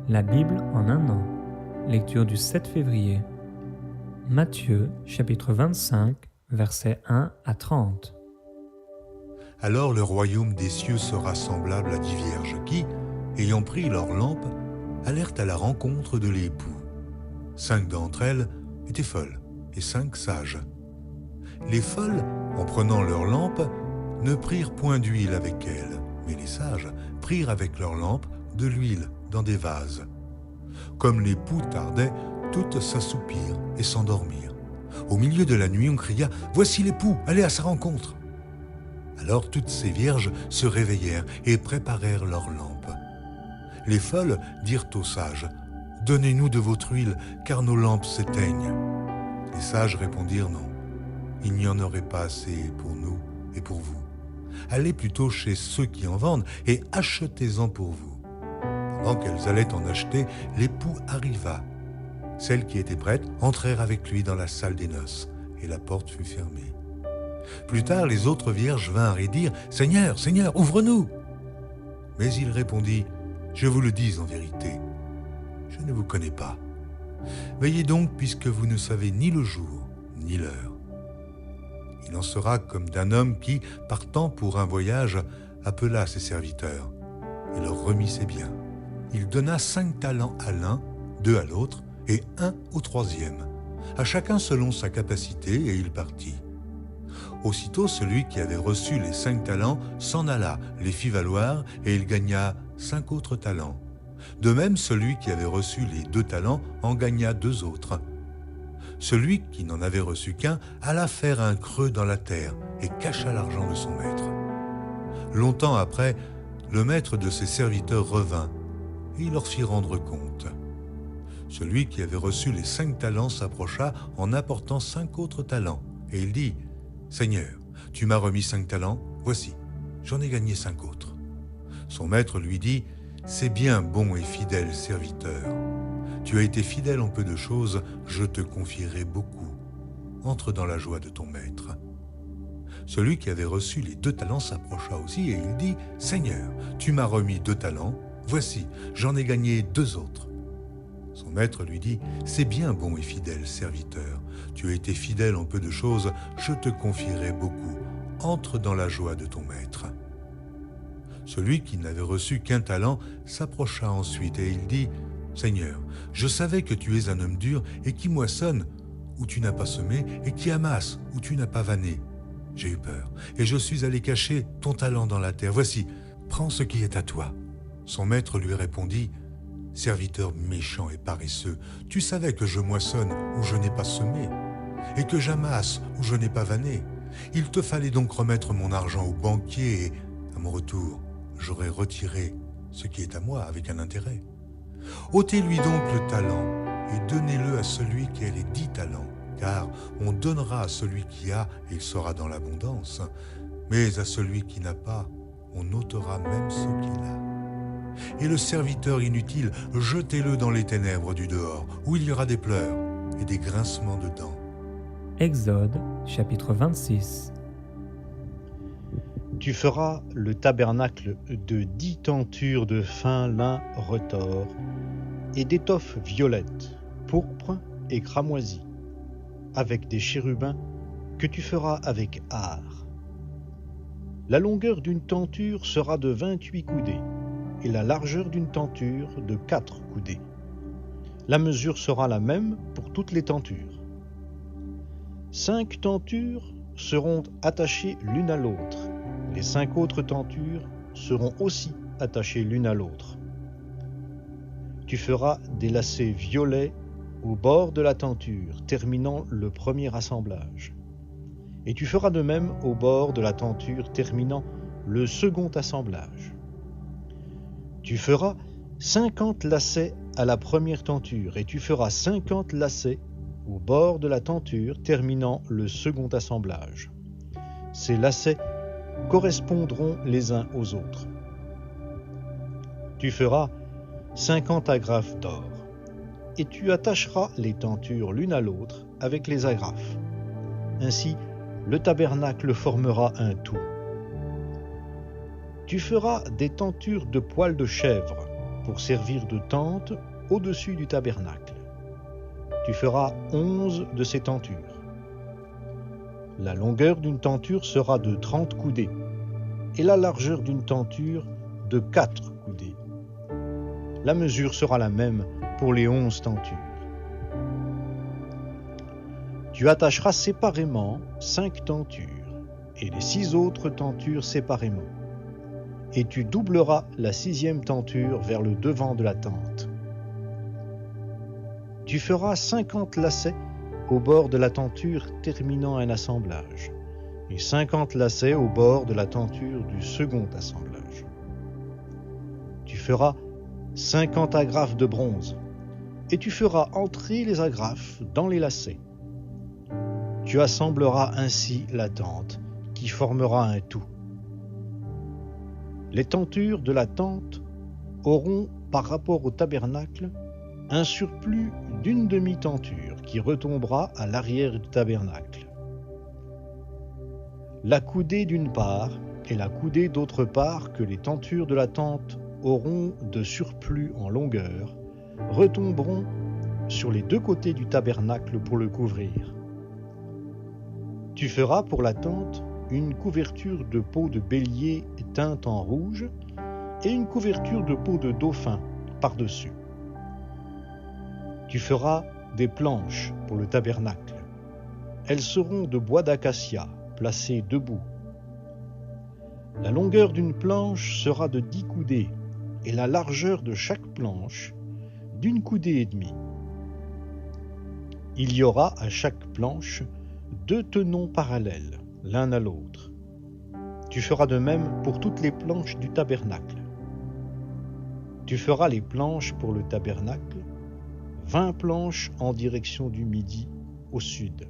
La Bible en un an. Lecture du 7 février. Matthieu, chapitre 25, versets 1 à 30. Alors le royaume des cieux sera semblable à 10 vierges qui, ayant pris leurs lampes, allèrent à la rencontre de l'époux. 5 d'entre elles étaient folles et 5 sages. Les folles, en prenant leurs lampes, ne prirent point d'huile avec elles, mais les sages prirent avec leurs lampes de l'huile dans des vases. Comme l'époux tardait, toutes s'assoupirent et s'endormirent. Au milieu de la nuit, on cria « Voici l'époux, allez à sa rencontre !» Alors toutes ces vierges se réveillèrent et préparèrent leurs lampes. Les folles dirent aux sages « Donnez-nous de votre huile, car nos lampes s'éteignent. » Les sages répondirent « Non, il n'y en aurait pas assez pour nous et pour vous. Allez plutôt chez ceux qui en vendent et achetez-en pour vous. » Pendant qu'elles allaient en acheter, l'époux arriva. Celles qui étaient prêtes entrèrent avec lui dans la salle des noces, et la porte fut fermée. Plus tard, les autres vierges vinrent et dirent « Seigneur, Seigneur, ouvre-nous !» Mais il répondit « Je vous le dis en vérité, je ne vous connais pas. Veillez donc, puisque vous ne savez ni le jour, ni l'heure. Il en sera comme d'un homme qui, partant pour un voyage, appela ses serviteurs et leur remit ses biens. Il donna 5 talents à l'un, 2 à l'autre, et 1 au troisième, à chacun selon sa capacité, et il partit. Aussitôt, celui qui avait reçu les 5 talents s'en alla, les fit valoir, et il gagna 5 autres talents. De même, celui qui avait reçu les 2 talents en gagna 2 autres. Celui qui n'en avait reçu qu'un alla faire un creux dans la terre et cacha l'argent de son maître. Longtemps après, le maître de ses serviteurs revint, et il leur fit rendre compte. Celui qui avait reçu les 5 talents s'approcha en apportant 5 autres talents, et il dit « Seigneur, tu m'as remis 5 talents, voici, j'en ai gagné 5 autres. » Son maître lui dit « C'est bien, bon et fidèle serviteur. Tu as été fidèle en peu de choses, je te confierai beaucoup. Entre dans la joie de ton maître. » Celui qui avait reçu les 2 talents s'approcha aussi, et il dit « Seigneur, tu m'as remis 2 talents, voici, j'en ai gagné 2 autres. » Son maître lui dit « C'est bien, bon et fidèle serviteur. Tu as été fidèle en peu de choses, je te confierai beaucoup. Entre dans la joie de ton maître. » Celui qui n'avait reçu qu'un talent s'approcha ensuite et il dit « Seigneur, je savais que tu es un homme dur et qui moissonne où tu n'as pas semé et qui amasse où tu n'as pas vanné. J'ai eu peur et je suis allé cacher ton talent dans la terre. Voici, prends ce qui est à toi. » Son maître lui répondit « Serviteur méchant et paresseux, tu savais que je moissonne où je n'ai pas semé, et que j'amasse où je n'ai pas vanné. Il te fallait donc remettre mon argent au banquier, et, à mon retour, j'aurais retiré ce qui est à moi avec un intérêt. Ôtez-lui donc le talent, et donnez-le à celui qui a les 10 talents, car on donnera à celui qui a, et il sera dans l'abondance, mais à celui qui n'a pas, on ôtera même ce qu'il a. Et le serviteur inutile, jetez-le dans les ténèbres du dehors, où il y aura des pleurs et des grincements de dents. » Exode, chapitre 26. Tu feras le tabernacle de 10 tentures de fin lin retors et d'étoffe violette, pourpre et cramoisie, avec des chérubins que tu feras avec art. La longueur d'une tenture sera de 28 coudées, et la largeur d'une tenture de 4 coudées. La mesure sera la même pour toutes les tentures. 5 tentures seront attachées l'une à l'autre. Les 5 autres tentures seront aussi attachées l'une à l'autre. Tu feras des lacets violets au bord de la tenture, terminant le premier assemblage. Et tu feras de même au bord de la tenture, terminant le second assemblage. Tu feras 50 lacets à la première tenture, et tu feras 50 lacets au bord de la tenture, terminant le second assemblage. Ces lacets correspondront les uns aux autres. Tu feras 50 agrafes d'or, et tu attacheras les tentures l'une à l'autre avec les agrafes. Ainsi, le tabernacle formera un tout. Tu feras des tentures de poils de chèvre pour servir de tente au-dessus du tabernacle. Tu feras 11 de ces tentures. La longueur d'une tenture sera de 30 coudées et la largeur d'une tenture de 4 coudées. La mesure sera la même pour les 11 tentures. Tu attacheras séparément 5 tentures et les 6 autres tentures séparément. Et tu doubleras la 6e tenture vers le devant de la tente. Tu feras 50 lacets au bord de la tenture terminant un assemblage, et 50 lacets au bord de la tenture du second assemblage. Tu feras 50 agrafes de bronze, et tu feras entrer les agrafes dans les lacets. Tu assembleras ainsi la tente, qui formera un tout. Les tentures de la tente auront, par rapport au tabernacle, un surplus d'une demi-tenture qui retombera à l'arrière du tabernacle. La coudée d'une part et la coudée d'autre part que les tentures de la tente auront de surplus en longueur retomberont sur les 2 côtés du tabernacle pour le couvrir. Tu feras pour la tente une couverture de peau de bélier teinte en rouge et une couverture de peau de dauphin par-dessus. Tu feras des planches pour le tabernacle. Elles seront de bois d'acacia, placées debout. La longueur d'une planche sera de 10 coudées et la largeur de chaque planche d'1 coudée et demie. Il y aura à chaque planche 2 tenons parallèles, l'un à l'autre. Tu feras de même pour toutes les planches du tabernacle. Tu feras les planches pour le tabernacle, 20 planches en direction du midi au sud.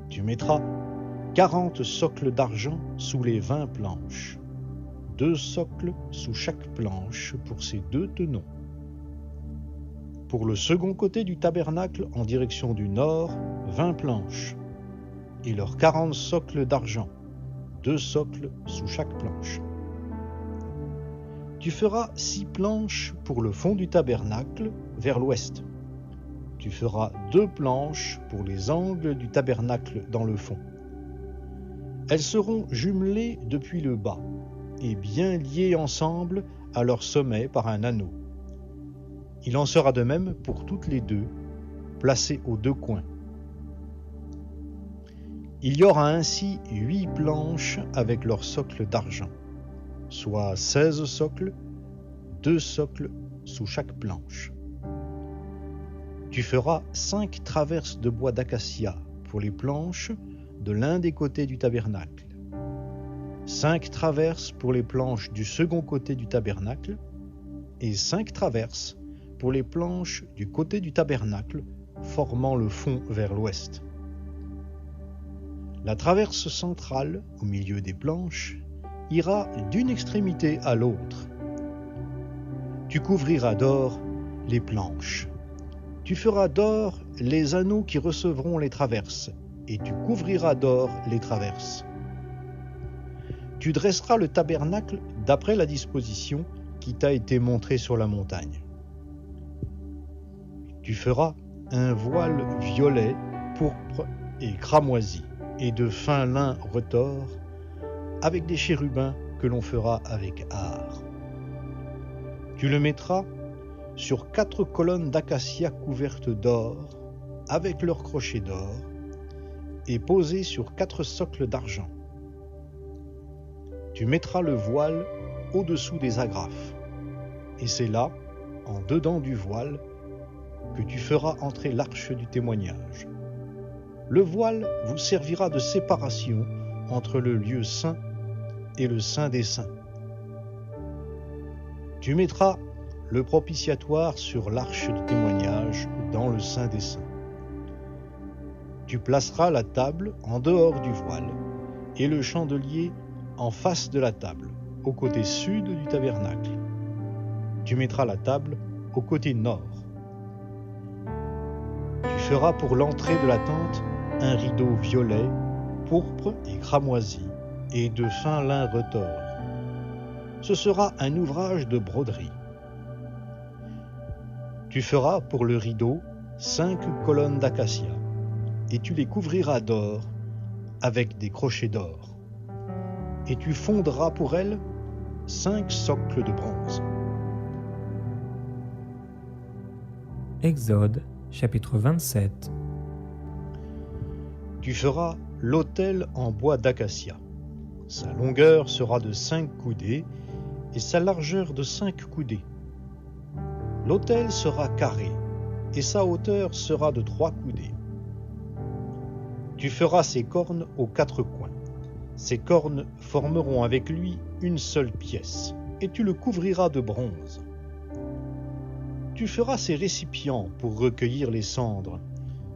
Tu mettras 40 socles d'argent sous les 20 planches, 2 socles sous chaque planche pour ces 2 tenons. Pour le second côté du tabernacle en direction du nord, 20 planches, et leurs 40 socles d'argent, 2 socles sous chaque planche. Tu feras 6 planches pour le fond du tabernacle vers l'ouest. Tu feras 2 planches pour les angles du tabernacle dans le fond. Elles seront jumelées depuis le bas et bien liées ensemble à leur sommet par un anneau. Il en sera de même pour toutes les 2, placées aux 2 coins. Il y aura ainsi 8 planches avec leurs socles d'argent, soit 16 socles, 2 socles sous chaque planche. Tu feras 5 traverses de bois d'acacia pour les planches de l'un des côtés du tabernacle, 5 traverses pour les planches du second côté du tabernacle et 5 traverses pour les planches du côté du tabernacle formant le fond vers l'ouest. La traverse centrale, au milieu des planches, ira d'une extrémité à l'autre. Tu couvriras d'or les planches. Tu feras d'or les anneaux qui recevront les traverses, et tu couvriras d'or les traverses. Tu dresseras le tabernacle d'après la disposition qui t'a été montrée sur la montagne. Tu feras un voile violet, pourpre et cramoisi, et de fin lin retors, avec des chérubins que l'on fera avec art. Tu le mettras sur 4 colonnes d'acacia couvertes d'or, avec leurs crochets d'or, et posées sur 4 socles d'argent. Tu mettras le voile au-dessous des agrafes, et c'est là, en dedans du voile, que tu feras entrer l'arche du témoignage. Le voile vous servira de séparation entre le lieu saint et le saint des saints. Tu mettras le propitiatoire sur l'arche du témoignage dans le saint des saints. Tu placeras la table en dehors du voile et le chandelier en face de la table, au côté sud du tabernacle. Tu mettras la table au côté nord. Tu feras pour l'entrée de la tente un rideau violet, pourpre et cramoisi, et de fin lin retors. Ce sera un ouvrage de broderie. Tu feras pour le rideau 5 colonnes d'acacia, et tu les couvriras d'or avec des crochets d'or. Et tu fondras pour elles 5 socles de bronze. Exode, chapitre 27. Tu feras l'autel en bois d'acacia. Sa longueur sera de 5 coudées et sa largeur de 5 coudées. L'autel sera carré et sa hauteur sera de 3 coudées. Tu feras ses cornes aux 4 coins. Ces cornes formeront avec lui une seule pièce, et tu le couvriras de bronze. Tu feras ses récipients pour recueillir les cendres,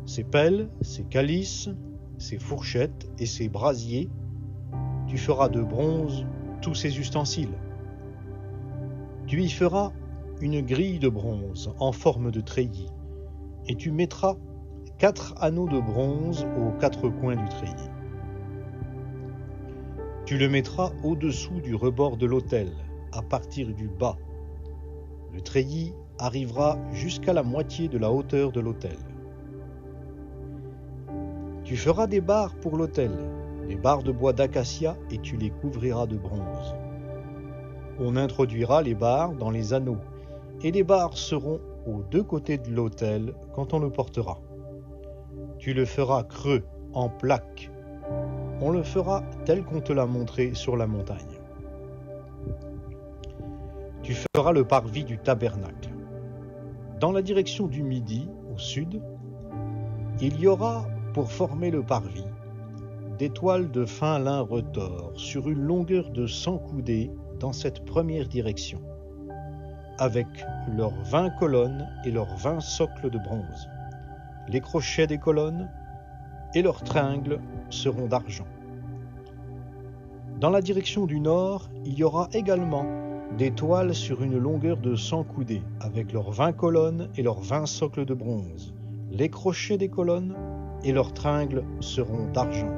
ses pelles, ses calices, ses fourchettes et ses brasiers. Tu feras de bronze tous ses ustensiles. Tu y feras une grille de bronze en forme de treillis, et tu mettras 4 anneaux de bronze aux 4 coins du treillis. Tu le mettras au-dessous du rebord de l'autel, à partir du bas. Le treillis arrivera jusqu'à la moitié de la hauteur de l'autel. Tu feras des barres pour l'autel, des barres de bois d'acacia, et tu les couvriras de bronze. On introduira les barres dans les anneaux, et les barres seront aux 2 côtés de l'autel quand on le portera. Tu le feras creux, en plaques. On le fera tel qu'on te l'a montré sur la montagne. Tu feras le parvis du tabernacle. Dans la direction du midi, au sud, il y aura, pour former le parvis, des toiles de fin lin retors sur une longueur de 100 coudées dans cette première direction, avec leurs 20 colonnes et leurs 20 socles de bronze. Les crochets des colonnes et leurs tringles seront d'argent. Dans la direction du nord, il y aura également des toiles sur une longueur de 100 coudées, avec leurs 20 colonnes et leurs 20 socles de bronze. Les crochets des colonnes et leurs tringles seront d'argent.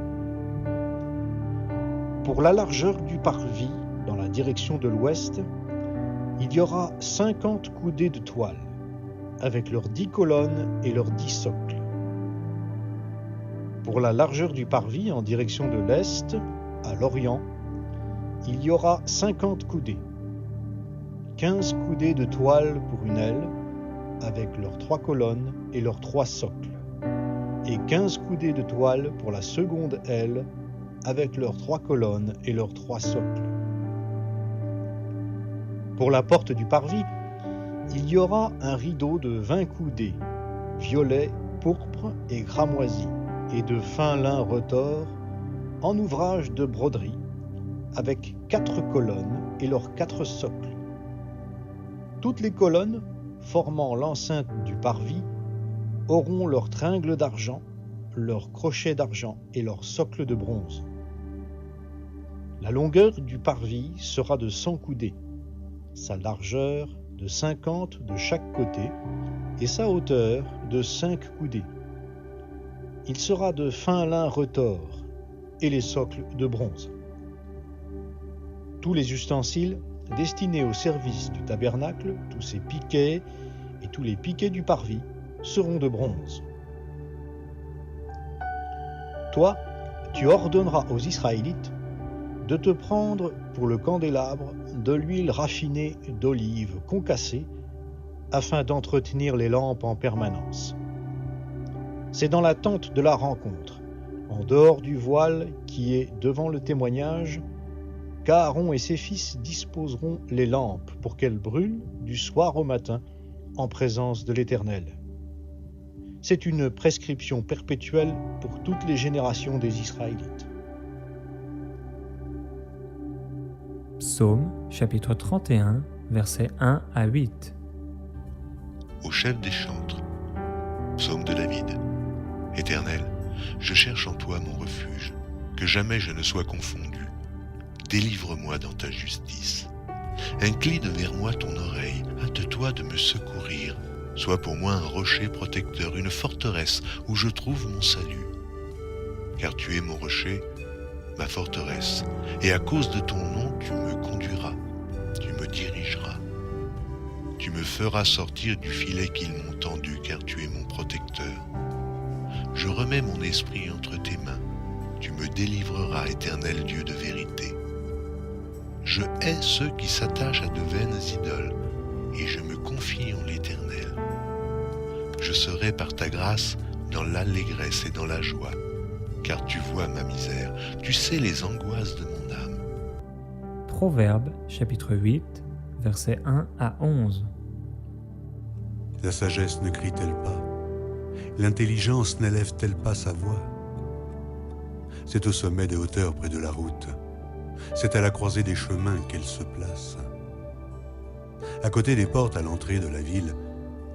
Pour la largeur du parvis, dans la direction de l'ouest, il y aura 50 coudées de toile, avec leurs 10 colonnes et leurs 10 socles. Pour la largeur du parvis en direction de l'est, à l'orient, il y aura 50 coudées, 15 coudées de toile pour une aile, avec leurs 3 colonnes et leurs 3 socles, et 15 coudées de toile pour la seconde aile, avec leurs 3 colonnes et leurs 3 socles. Pour la porte du parvis, il y aura un rideau de 20 coudées, violet, pourpre et cramoisi, et de fin lin retors, en ouvrage de broderie, avec 4 colonnes et leurs 4 socles. Toutes les colonnes, formant l'enceinte du parvis, auront leurs tringles d'argent, leurs crochets d'argent et leurs socles de bronze. La longueur du parvis sera de 100 coudées, sa largeur de 50 de chaque côté et sa hauteur de 5 coudées. Il sera de fin lin retors et les socles de bronze. Tous les ustensiles destinés au service du tabernacle, tous ses piquets et tous les piquets du parvis seront de bronze. Toi, tu ordonneras aux Israélites de te prendre pour le candélabre de l'huile raffinée d'olive concassée afin d'entretenir les lampes en permanence. C'est dans la tente de la rencontre, en dehors du voile qui est devant le témoignage, qu'Aaron et ses fils disposeront les lampes pour qu'elles brûlent du soir au matin en présence de l'Éternel. C'est une prescription perpétuelle pour toutes les générations des Israélites. Psaume, chapitre 31, versets 1 à 8. Au chef des chantres. Psaume de David. Éternel, je cherche en toi mon refuge, que jamais je ne sois confondu. Délivre-moi dans ta justice. Incline vers moi ton oreille, hâte-toi de me secourir. Sois pour moi un rocher protecteur, une forteresse où je trouve mon salut. Car tu es mon rocher, ma forteresse, et à cause de ton nom tu me conduiras, tu me dirigeras. Tu me feras sortir du filet qu'ils m'ont tendu, car tu es mon protecteur. Je remets mon esprit entre tes mains. Tu me délivreras, Éternel Dieu de vérité. Je hais ceux qui s'attachent à de vaines idoles, et je me confie en l'Éternel. Je serai par ta grâce dans l'allégresse et dans la joie, car tu vois ma misère, tu sais les angoisses de mon âme. Proverbes chapitre 8, versets 1 à 11. La sagesse ne crie-t-elle pas? L'intelligence n'élève-t-elle pas sa voix? C'est au sommet des hauteurs près de la route. C'est à la croisée des chemins qu'elle se place. À côté des portes à l'entrée de la ville,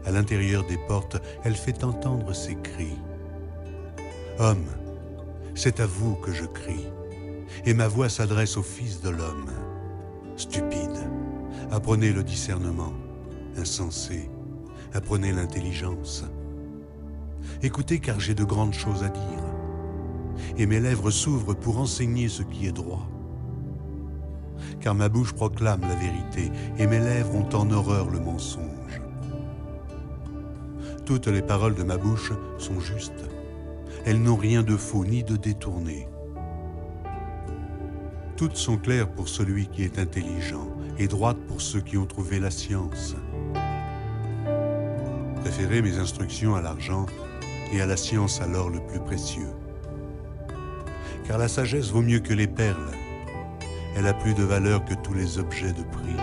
à l'intérieur des portes, elle fait entendre ses cris. Homme, c'est à vous que je crie, et ma voix s'adresse au Fils de l'homme. Stupide, apprenez le discernement. Insensé, apprenez l'intelligence. Écoutez, car j'ai de grandes choses à dire, et mes lèvres s'ouvrent pour enseigner ce qui est droit. Car ma bouche proclame la vérité, et mes lèvres ont en horreur le mensonge. Toutes les paroles de ma bouche sont justes. Elles n'ont rien de faux ni de détourné. Toutes sont claires pour celui qui est intelligent, et droites pour ceux qui ont trouvé la science. Préférez mes instructions à l'argent, et à la science à l'or le plus précieux. Car la sagesse vaut mieux que les perles. Elle a plus de valeur que tous les objets de prix.